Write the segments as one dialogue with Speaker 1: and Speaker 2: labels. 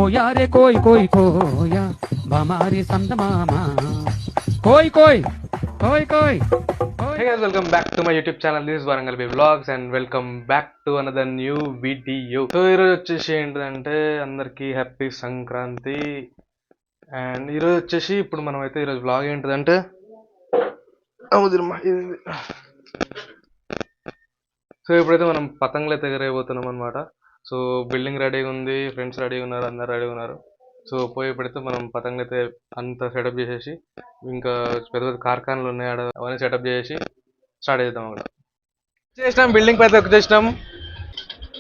Speaker 1: కోయా రే కోయ్ కోయ్ కోయా బమారి సందమామా కోయ్ కోయ్ కోయ్ కోయ్.
Speaker 2: Hey guys, welcome back to my YouTube channel. This is Varangal Baby Vlogs and welcome back to another new video. So ఈరోజు వచ్చేసి ఏంటంటే అందరికీ హ్యాపీ సంక్రాంతి. అండ్ ఈరోజు వచ్చేసి ఇప్పుడు మనం అయితే ఈరోజు వ్లాగ్ ఏంటిదంటే సో ఇప్పుడైతే మనం పతంగులు అయితే ఎగరేయబోతున్నాం అనమాట. సో బిల్డింగ్ రెడీగా ఉంది, ఫ్రెండ్స్ రెడీగా ఉన్నారు, అందరు రెడీగా ఉన్నారు. సో పోయేప్పుడైతే మనం పతంగులు అయితే అంతా సెటప్ చేసేసి ఇంకా పెద్ద పెద్ద కార్ఖానాలు ఉన్నాయి ఆడ అవన్నీ సెటప్ చేసి స్టార్ట్ చేద్దాం. అక్కడ చేసినాం, బిల్డింగ్ పైకి వచ్చేసినాం.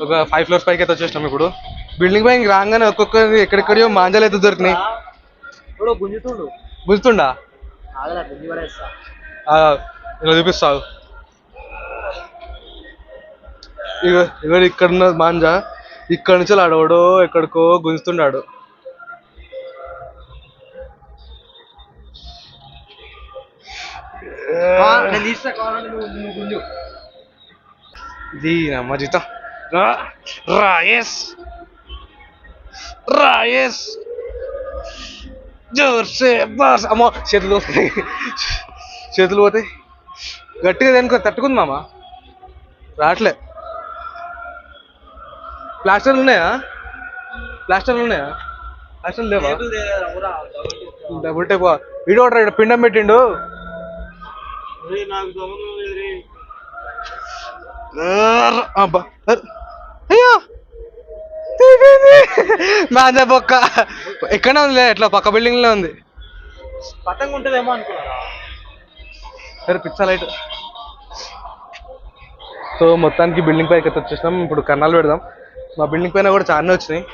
Speaker 2: ఒక 5 floors పైకి అయితే వచ్చేసినాం. ఇప్పుడు బిల్డింగ్ పైకి రాగానే ఒక్కొక్కరి ఎక్కడెక్కడో మాంజాలు అయితే దొరికినాయి. గుంజుతుండా ఇలా చూపిస్తావు. ఇక ఇక్కడ ఉన్న మాంజా ఇక్కడ నుంచి ఆడవాడో ఎక్కడికో గుంజుతున్నాడు. అమ్మ జీత రాయేస్ రాయేస్ జోర్సే బస్. అమ్మో చేతులు పోతాయి, చేతులు పోతాయి. గట్టిగా దానికి తట్టుకుంది మామ, రావట్లే. ప్లాస్టర్లు ఉన్నాయా? ప్లాస్టర్లు లేవా? డబుల్ టైప్ వీడియో ఇక్కడ పిండం పెట్టిండు. అయ్యో మాంజా బొక్క ఎక్కడనే ఉంది, ఎట్లా పక్క బిల్డింగ్ లో ఉంది. పతంగా ఉంటుందేమో అనుకున్నారా? సరే పిచ్చా లైట్. సో మొత్తానికి బిల్డింగ్ పైకి అయితే వచ్చేసినాం. ఇప్పుడు కన్నాలు పెడదాం. మా బిల్డింగ్ పైన కూడా చాలానే వచ్చినాయి.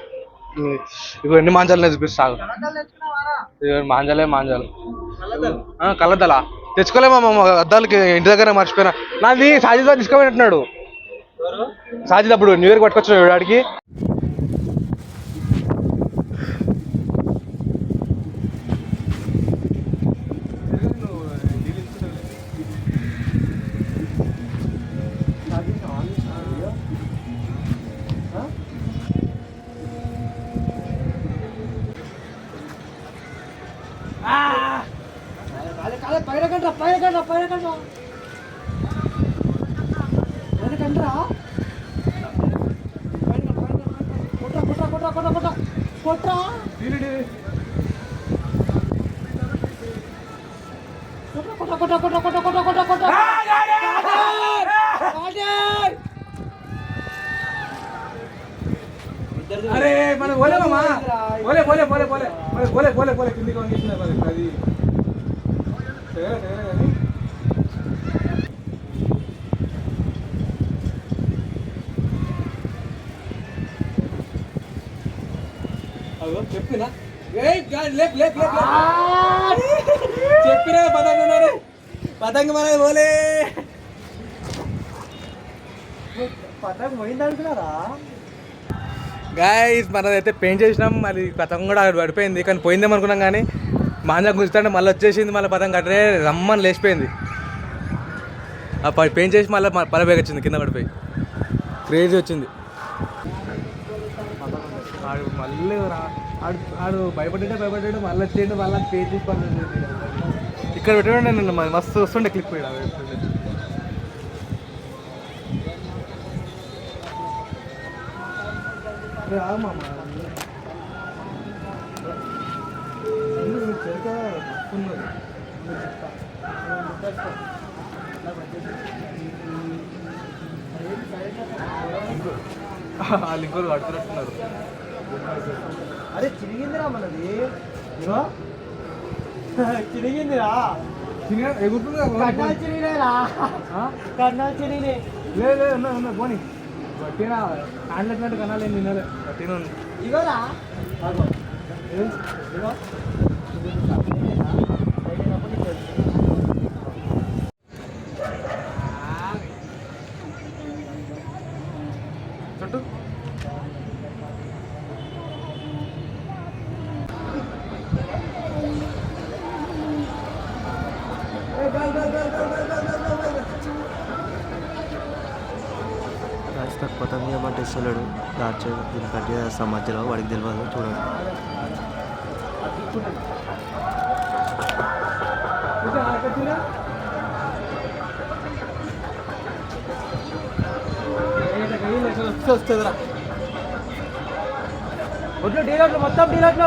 Speaker 2: ఇప్పుడు ఎన్ని మాంజాలు చూపిస్తాను. మాంజాలు కళ్ళద్దాలా తెచ్చుకోలేమా అద్దాలకి, ఇంటి దగ్గర మర్చిపోయినా. నాది సాజిద్ తీసుకోమంటున్నాడు. సాజిద్ అప్పుడు న్యూ ఇయర్కి పట్టుకొచ్చిన వాడికి. అరే మన పోలే మామా, పోలే పోలే పోలే పోలే పోలే పోలే పోలే కిందికి వంగేసిన అది. చెప్పినా చెప్పినా పతంగ పతంగ మన పోలే పతంగ పోయింది అనుకున్నారా గాయస్? మనదైతే పెయింట్ చేసినాం, మరి పతంగ కూడా పడిపోయింది. కానీ పోయిందేమో అనుకున్నాం, కానీ మాంజా గుంజుతుంటే మళ్ళీ వచ్చేసింది. మళ్ళీ పతంగ కట్టనే రమ్మని లేచిపోయింది. ఆ పెయింట్ చేసి మళ్ళీ పలబేగ వచ్చింది, కింద పడిపోయి క్రేజీ వచ్చింది. ఆడు మళ్ళీ ఆడు భయపడ్డాడు మళ్ళీ వచ్చేయండి. మళ్ళీ పెయింట్ చేసి ఇక్కడ పెట్టండి. నిన్న మస్తు వస్తుండే క్లిక్ పోయాడు. వాళ్ళు ఇంకోరు కడుతున్నట్టున్నారు. అరే చిరిగిందిరా మనది, చిరిగిందిరా. ఎగురుతుందా? కన్నాలు చిరిగినాయి. లేదు ఉన్నా పోనీ గట్టిగా హ్యాండ్లెట్టినట్టు కనాలి. ఏం తినాలి గట్టిగా ఉంది. ఇగోరా చుట్టూ
Speaker 3: నాకు పతంగి ఏమంటే ఇస్తలేడు. దాచి దీన్ని కట్టి చేస్తాం మధ్యలో, వాడికి తెలియదు. చూడండి వస్తుందిరా ఒడ్లు డీలర్లు మొత్తం డీలర్లు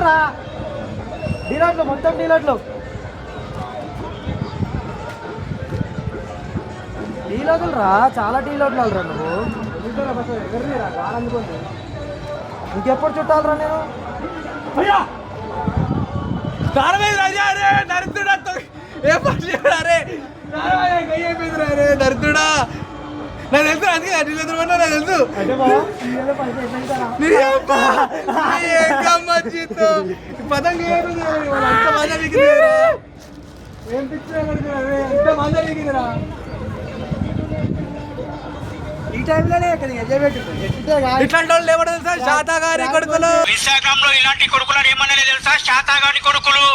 Speaker 3: రా డీలర్లు మొత్తం డీలర్లు రా చాలా డీలర్లు రా నువ్వు ఎవరిని రా బాగా అందుకోండి ఇంకెప్పుడు చుట్టాలరా నేను
Speaker 4: దరిద్రుడా నాకు తెలుసు అందుకే అడ్డు నాకు తెలుసు పతంగ
Speaker 3: ఏం పిక్చర్ ఎంత మంది దిగిందిరా ఈ టైంలోనే ఎంజాయ్ పెట్టుకుంటే
Speaker 4: ఇట్లాంటి వాళ్ళు ఏమన్నా తెలుసా శాతాగారి కొడుకులు
Speaker 5: విశాఖంలో ఇలాంటి కొడుకులు ఏమన్నా తెలుసా శాతాగారి కొడుకులు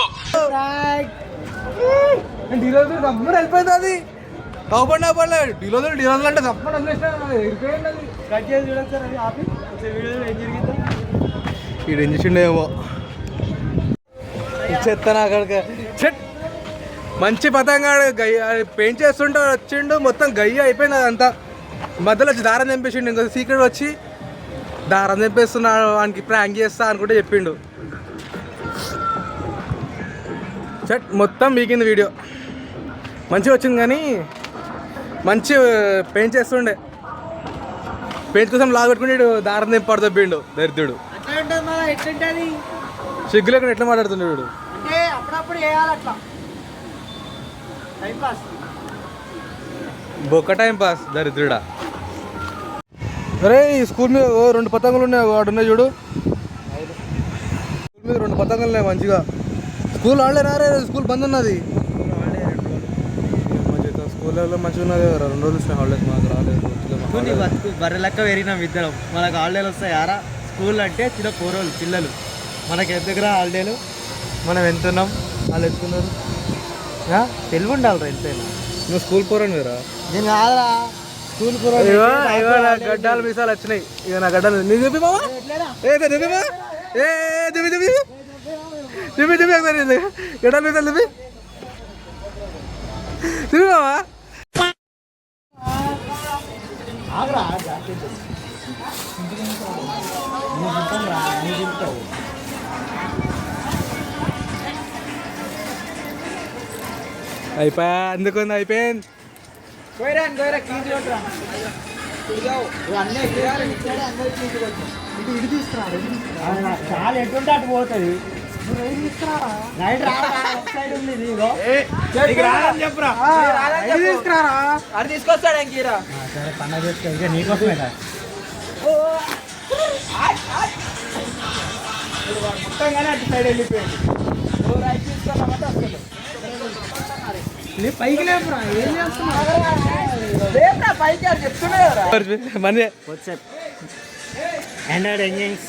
Speaker 3: ఈరోజు గమ్మున వెళ్ళిపోయింది అది
Speaker 4: కాకుండా పడలేదు డీలోజులు అంటే తప్ప
Speaker 3: ఇరిపోయింది అది కట్ చేసి చూడొచ్చు సార్ అది ఆపి వీడియోలో ఏం జరిగిందో
Speaker 4: ఈడు ఏం చేసిండేమో చెత్తన అక్కడికి చెట్ మంచి పతంగాడు గయ్య పెయింట్ చేస్తుంటే వచ్చిండు మొత్తం గయ్య అయిపోయింది అదంతా మధ్యలో వచ్చి దారం తెంపేసిండు ఇంకా సీక్రెట్ వచ్చి దారం తెంపేస్తున్నాడు వానికి ప్రాంక్ చేస్తా అనుకుంటే చెప్పిండు చెట్ మొత్తం వీకింది వీడియో మంచిగా వచ్చింది కానీ మంచి పెయింట్ చేస్తుండే పెయింట్ కోసం లాగొట్టుకుని దారం తెంపాడు తప్పిండు దరిద్రుడు సిగ్గు లేకుండా ఎట్లా మాట్లాడుతుండే వీడు
Speaker 3: అంటే అప్పుడప్పుడు చేయాలి అట్లా టైం పాస్
Speaker 4: బొక్క టైం పాస్ దరిద్రుడా అరే ఈ స్కూల్ మీద రెండు పతంగులు ఉన్నాయి వాడు ఉన్నాయి చూడు స్కూల్ మీద రెండు పతంగులు ఉన్నాయి మంచిగా స్కూల్ ఆడలేరా రే స్కూల్ బంద్ ఉన్నది స్కూల్లో మంచిగా ఉన్నది 2 రోజులు హాలిడేస్ మాకు రాలేదు
Speaker 3: బర్రె లెక్క పెరిగినాం ఇద్దరం మనకు హాలిడేలు వస్తాయి ఆరా స్కూల్ అంటే చిన్న పోరోళ్ళు పిల్లలు మనకి ఎంతకురా హాలిడేలు మనం ఎంతున్నాం వాళ్ళు ఎత్తున్నారు తెలివి ఉండాలి రా ఎంతైనా
Speaker 4: నువ్వు స్కూల్ పోరాను కదా
Speaker 3: నేను కాదురా స్కూల్
Speaker 4: గడ్డాలు మీసాలు వచ్చినాయి ఇక నా గడ్డలు నీ చెప్పి బావా ఏ చెప్పి బా ఏ చెప్పి చెప్పి చెప్పి చెప్పి ఒకసారి గడ్డలు మీసాలు చెప్పి చెప్పి బావా అయిపోయా అందుకుంది అయిపోయింది
Speaker 3: చాలా ఎటుంటే అటు పోతుంది తీసుకొస్తాడు ఇంకీరా పండగ చేసుకో ఇక నీకోసమే మొత్తంగానే అటు సైడ్ వెళ్ళిపోయింది రైట్ తీసుకోవాలంటే వస్తుంది పైకి లేపురా ఏం చేస్తున్నా పైకి అది చెప్తున్నా ఆండ్రాయిడ్ ఎంజిన్స్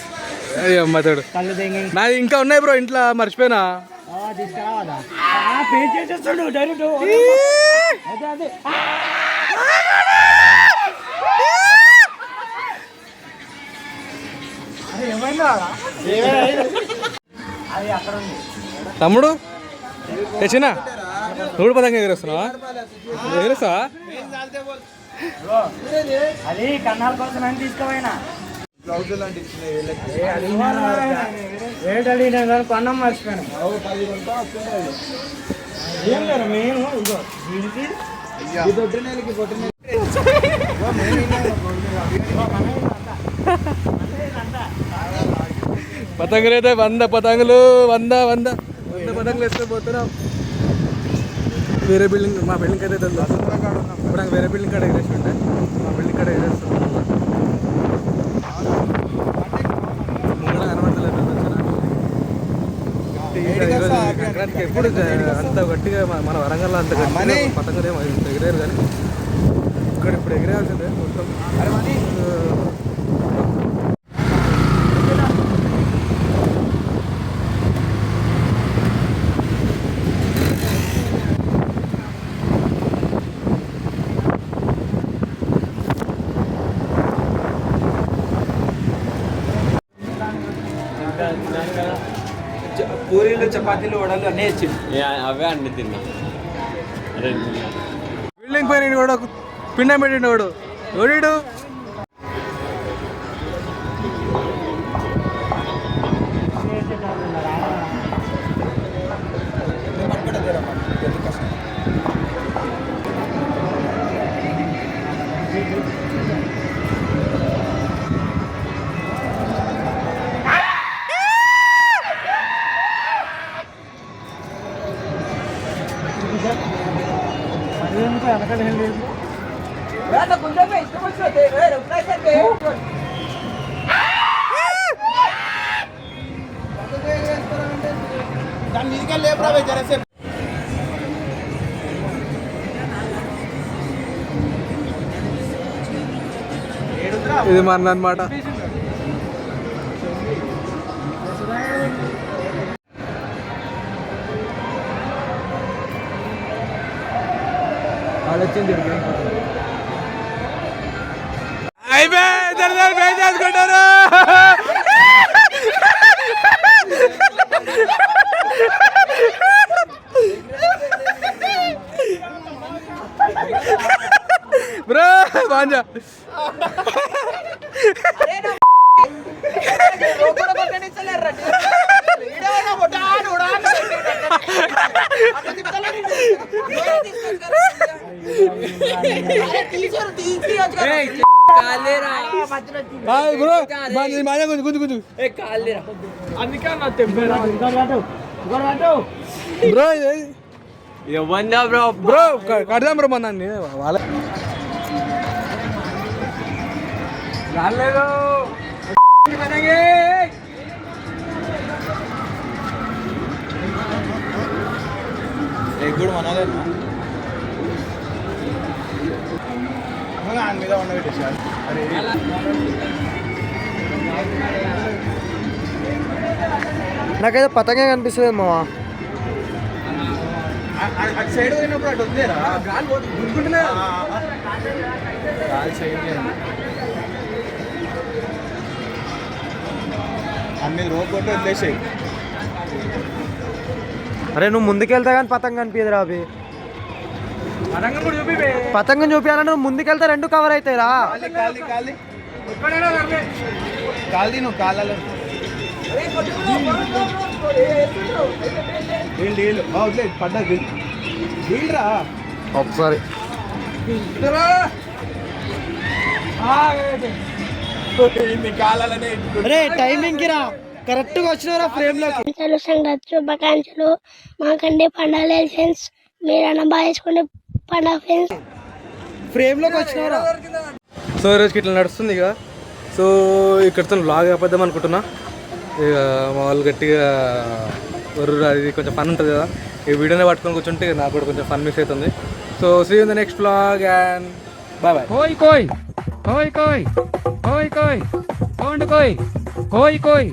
Speaker 4: అమ్మతోడు
Speaker 3: కళ్ళు ఎంజిన్స్
Speaker 4: నాది ఇంకా ఉన్నాయి బ్రో ఇంట్లో మర్చిపోయినా
Speaker 3: తీసుకురావదా పే చేసేస్తాడు డైరెక్ట్ అదే అదే ఏమైందా అది అక్కడ ఉంది
Speaker 4: తమ్ముడు తెచ్చినా నువ్వు పదంగా ఎగరేస్తున్నావా ఎగరేస్తావా
Speaker 3: అది కన్నాల కోసం అని తీసుకోపోయినా రేట్ అడిగినా కానీ కొన్నం మర్చిపోయాను ఏం లేదు మేము ఇగో దీనికి
Speaker 4: పతంగులు అయితే 100 పతంగులు 100 పతంగులు వేస్తే పోతున్నాం వేరే బిల్డింగ్ మా బిల్డింగ్ అయితే తెలుసు ఇప్పుడు వేరే బిల్డింగ్ కాడ ఎగరేసి ఉంటే మా బిల్డింగ్ కాడ ఎగరేస్తాం ముంగడ కనబడతలేదు సంక్రాంతికి ఎప్పుడు అంత గట్టిగా మన వరంగల్లో అంత గట్టిగా పతంగులు ఏమో ఎగిరారు కానీ ఇక్కడ ఇప్పుడు ఎగిరేయాల్సిందే మొత్తం
Speaker 3: పూరీలు చపాతీలు వడలు అన్నీ ఇచ్చింది.
Speaker 6: అవే అన్ని తిన్నా.
Speaker 4: బిల్డింగ్ పైన కూడా పిండం పెట్టిండు వాడు ఎవడు ఇది మన అన్నమాట. చేసుకుంటారు. బ్రో బాంజా బ్రో మాజా గుంజు గుంజు గుంజు బ్రో
Speaker 6: ఇవన్నా బ్రో
Speaker 4: బ్రో కడదాం బ్రో మన వాళ్ళ రాలేదు
Speaker 3: ఎగ్గుడు మనలేదు మీద ఉన్న పెట్టేసారు. అరే నాకైతే పతంగా కనిపిస్తుంది మావా. అటు సైడ్ పోయినప్పుడు అటు వద్దేరా గాలి గుంజుకుంటున్నా గాలి సైడ్ అన్ని రోడ్ కొట్టి వదిలేసాయి. అరే నువ్వు ముందుకెళ్తా కానీ పతంగ కనిపించదురా అవి. పతంగం చూపించాలని నువ్వు ముందుకెళ్తే రెండు కవర్ అవుతాయిరా. కాలి నువ్వు కాలాలి పడ్డా వీళ్ళరా ఒకసారి టైమింగ్ కి రా కరెక్ట్ గా వచ్చినారా ఫ్రేమ్ లోకి.
Speaker 7: శుభాకాంక్షలు మాకండి పండుగ లైసెన్స్ మీరన్నా బాగా వేసుకోండి పండుగ ఫ్రెండ్స్.
Speaker 3: ఫ్రేమ్ లోకి వచ్చినారా.
Speaker 4: సో ఈరోజుకి ఇట్లా నడుస్తుంది ఇక. సో ఇక్కడితో బ్లాగ్ ఆపేద్దాం అనుకుంటున్నా. ఇక మా వాళ్ళు గట్టిగా వరురు అది కొంచెం ఫన్ ఉంటుంది కదా. ఈ వీడియోనే పట్టుకొని కూర్చుంటే నాకు కూడా కొంచెం ఫన్ మిస్ అవుతుంది. So see you in the next blog and bye bye.
Speaker 1: కోయ్ కోయ్ కోయ్ కోయ్ కోయ్ కోయ్ కోండ్ కోయ్ కోయ్ కోయ్